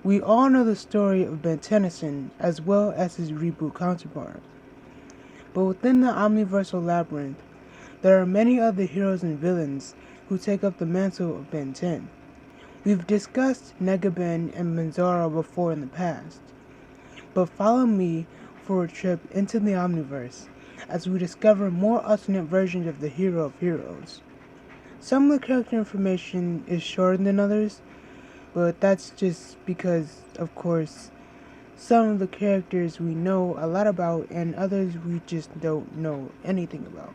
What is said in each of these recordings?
We all know the story of Ben Tennyson as well as his reboot counterpart. But within the Omniversal labyrinth, there are many other heroes and villains who take up the mantle of Ben 10. We've discussed Negaben and Benzaro before in the past, but follow me for a trip into the Omniverse as we discover more alternate versions of the hero of heroes. Some of the character information is shorter than others, but that's just because, of course, some of the characters we know a lot about and others we just don't know anything about.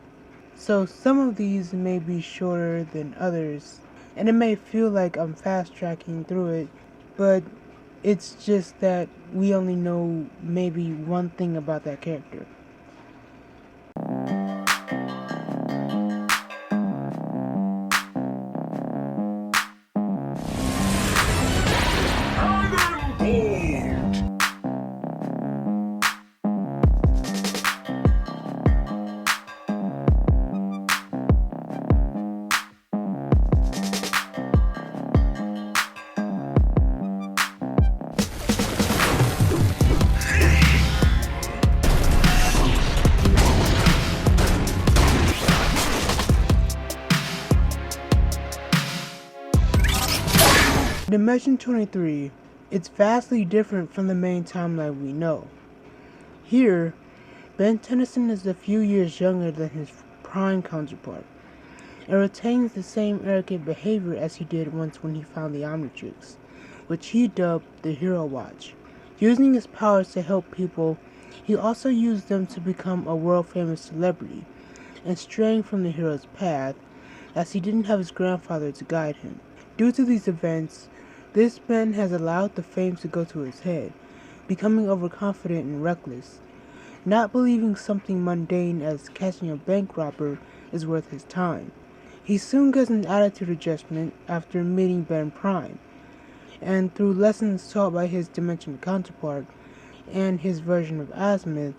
So some of these may be shorter than others, and it may feel like I'm fast tracking through it, but it's just that we only know maybe one thing about that character. Dimension 23, it's vastly different from the main timeline we know. Here, Ben Tennyson is a few years younger than his prime counterpart, and retains the same arrogant behavior as he did once when he found the Omnitrix, which he dubbed the Hero Watch. Using his powers to help people, he also used them to become a world-famous celebrity, and straying from the hero's path, as he didn't have his grandfather to guide him. Due to these events, this Ben has allowed the fame to go to his head, becoming overconfident and reckless, not believing something mundane as catching a bank robber is worth his time. He soon gets an attitude adjustment after meeting Ben Prime, and through lessons taught by his dimension counterpart and his version of Azimuth,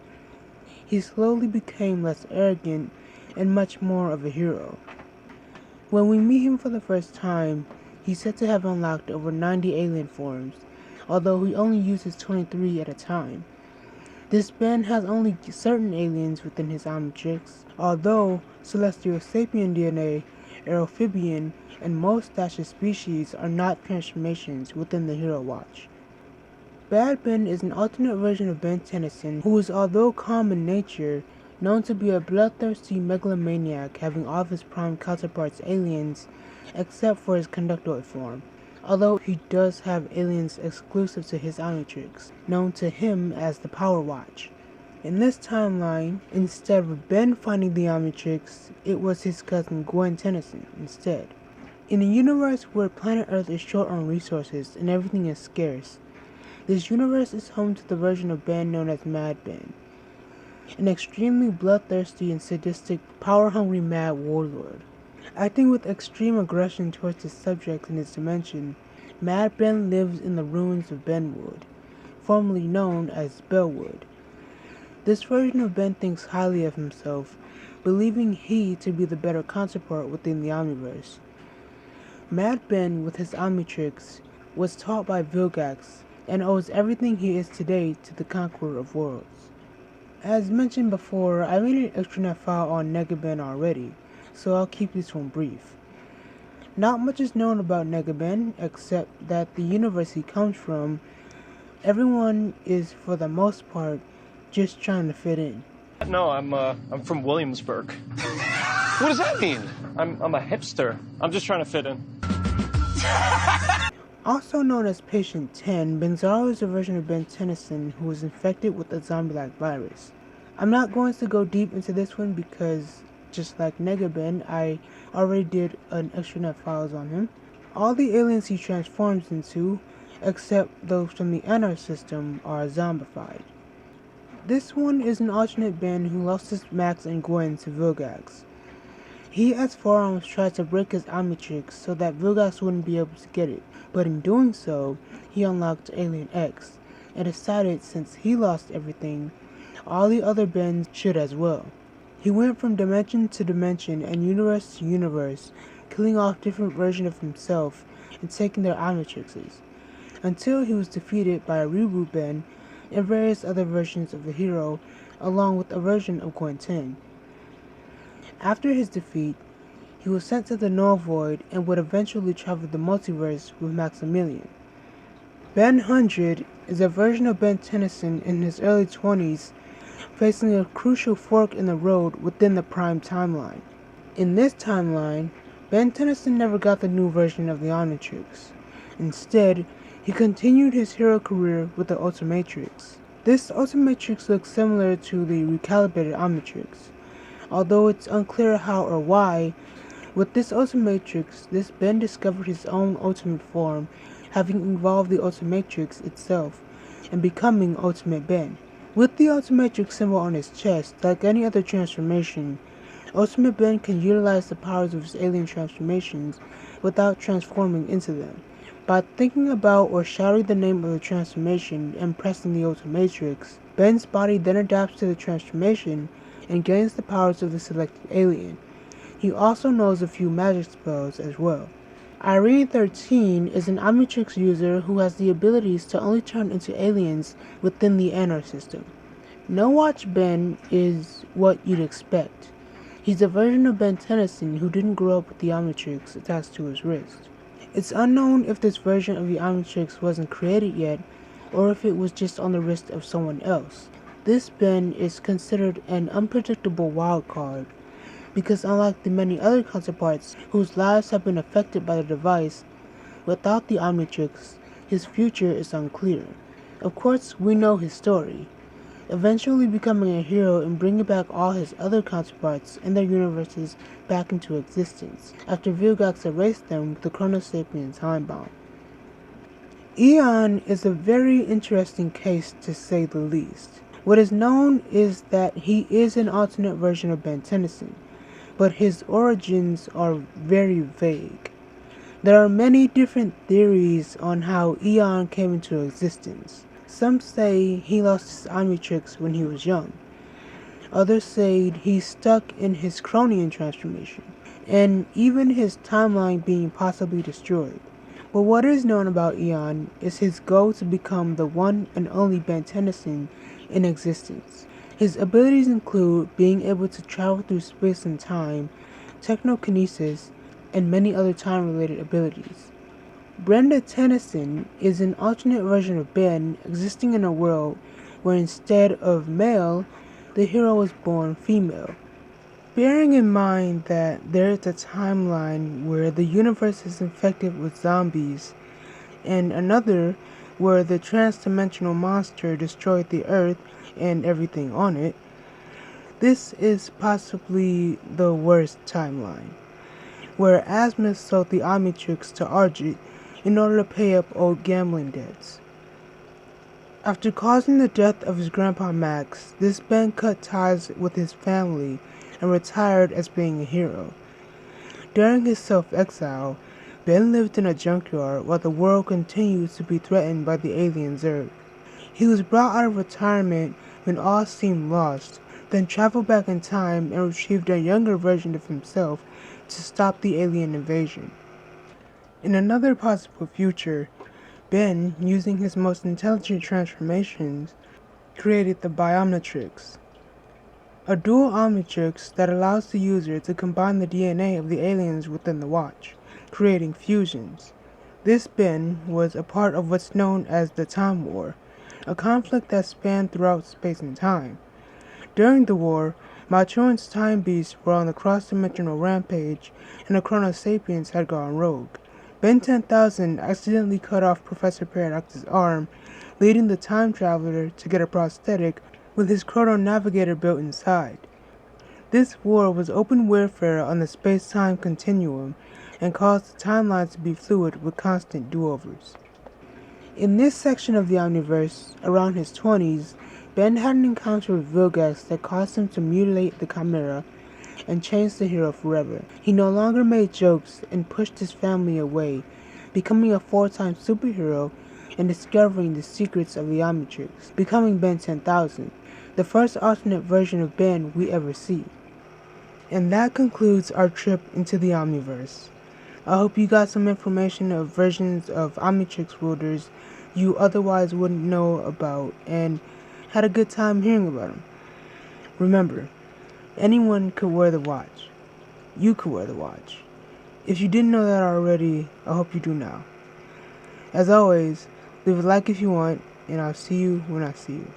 he slowly became less arrogant and much more of a hero. When we meet him for the first time, he's said to have unlocked over 90 alien forms, although he only uses 23 at a time. This Ben has only certain aliens within his Omnitrix, although celestial sapien DNA, aerophibian, and most Dasha species are not transformations within the Hero Watch. Bad Ben is an alternate version of Ben Tennyson, who is, although calm in nature, known to be a bloodthirsty megalomaniac having all of his prime counterparts aliens except for his conductoid form, although he does have aliens exclusive to his Omnitrix, known to him as the Power Watch. In this timeline, instead of Ben finding the Omnitrix, it was his cousin Gwen Tennyson instead. In a universe where planet Earth is short on resources and everything is scarce, this universe is home to the version of Ben known as Mad Ben, an extremely bloodthirsty and sadistic, power-hungry mad warlord. Acting with extreme aggression towards his subjects in his dimension, Mad Ben lives in the ruins of Benwood, formerly known as Bellwood. This version of Ben thinks highly of himself, believing he to be the better counterpart within the Omniverse. Mad Ben, with his Omnitrix, was taught by Vilgax, and owes everything he is today to the Conqueror of Worlds. As mentioned before, I made an extranet file on Negaben already, so I'll keep this one brief. Not much is known about Negaben, except that the universe he comes from, everyone is, for the most part, just trying to fit in. No, I'm from Williamsburg. What does that mean? I'm a hipster. I'm just trying to fit in. Also known as Patient 10, Benzaro is a version of Ben Tennyson who was infected with a zombie-like virus. I'm not going to go deep into this one because, just like Negaben, I already did an extranet files on him. All the aliens he transforms into, except those from the Anur system, are zombified. This one is an alternate Ben who lost his Max and Gwen to Vilgax. He as Forearms tried to break his Omnitrix so that Vilgax wouldn't be able to get it, but in doing so, he unlocked Alien X, and decided since he lost everything, all the other Bens should as well. He went from dimension to dimension and universe to universe, killing off different versions of himself and taking their Omnitrixes. until he was defeated by a reboot Ben and various other versions of the hero, along with a version of Gwen 10. After his defeat, he was sent to the Null Void and would eventually travel the multiverse with Maximilian. Ben 100 is a version of Ben Tennyson in his early 20s, facing a crucial fork in the road within the Prime timeline. In this timeline, Ben Tennyson never got the new version of the Omnitrix. Instead, he continued his hero career with the Ultimatrix. This Ultimatrix looks similar to the recalibrated Omnitrix, although it's unclear how or why. With this Ultimatrix, this Ben discovered his own ultimate form, having evolved the Ultimatrix itself and becoming Ultimate Ben. With the Ultimatrix symbol on his chest, like any other transformation, Ultimate Ben can utilize the powers of his alien transformations without transforming into them. By thinking about or shouting the name of the transformation and pressing the Ultimatrix, Ben's body then adapts to the transformation and gains the powers of the selected alien. He also knows a few magic spells as well. Irene 13 is an Omnitrix user who has the abilities to only turn into aliens within the Anur system. No Watch Ben is what you'd expect. He's a version of Ben Tennyson who didn't grow up with the Omnitrix attached to his wrist. It's unknown if this version of the Omnitrix wasn't created yet, or if it was just on the wrist of someone else. This Ben is considered an unpredictable wild card, because unlike the many other counterparts whose lives have been affected by the device, without the Omnitrix, his future is unclear. Of course, we know his story, eventually becoming a hero and bringing back all his other counterparts and their universes back into existence, after Vilgax erased them with the Chronosapien time bomb. Eon is a very interesting case to say the least. What is known is that he is an alternate version of Ben Tennyson, but his origins are very vague. There are many different theories on how Eon came into existence. Some say he lost his Omnitrix when he was young. Others say he's stuck in his Cronian transformation, and even his timeline being possibly destroyed. But what is known about Eon is his goal to become the one and only Ben Tennyson in existence. His abilities include being able to travel through space and time, technokinesis, and many other time-related abilities. Brenda Tennyson is an alternate version of Ben existing in a world where instead of male, the hero was born female. Bearing in mind that there is a timeline where the universe is infected with zombies, and another where the trans-dimensional monster destroyed the Earth and everything on it, this is possibly the worst timeline, where Asmus sold the Omnitrix to Argit in order to pay up old gambling debts. After causing the death of his grandpa Max, this Ben cut ties with his family and retired as being a hero. During his self-exile, Ben lived in a junkyard while the world continued to be threatened by the alien Zerg. He was brought out of retirement when all seemed lost, then traveled back in time and retrieved a younger version of himself to stop the alien invasion. In another possible future, Ben, using his most intelligent transformations, created the Omnitrix, a dual Omnitrix that allows the user to combine the DNA of the aliens within the Watch, creating fusions. This Ben was a part of what's known as the Time War, a conflict that spanned throughout space and time. During the war, Malchuan's time beasts were on the cross-dimensional rampage, and the Chronosapiens had gone rogue. Ben 10,000 accidentally cut off Professor Paradox's arm, leading the time traveler to get a prosthetic with his chrono navigator built inside. This war was open warfare on the space-time continuum and caused the timelines to be fluid with constant do-overs. In this section of the Omniverse, around his 20s, Ben had an encounter with Vilgax that caused him to mutilate the Chimera and change the hero forever. He no longer made jokes and pushed his family away, becoming a 4-time superhero and discovering the secrets of the Omnitrix, becoming Ben 10,000, the first alternate version of Ben we ever see. And that concludes our trip into the Omniverse. I hope you got some information of versions of Omnitrix wielders you otherwise wouldn't know about and had a good time hearing about them. Remember, anyone could wear the watch. You could wear the watch. If you didn't know that already, I hope you do now. As always, leave a like if you want, and I'll see you when I see you.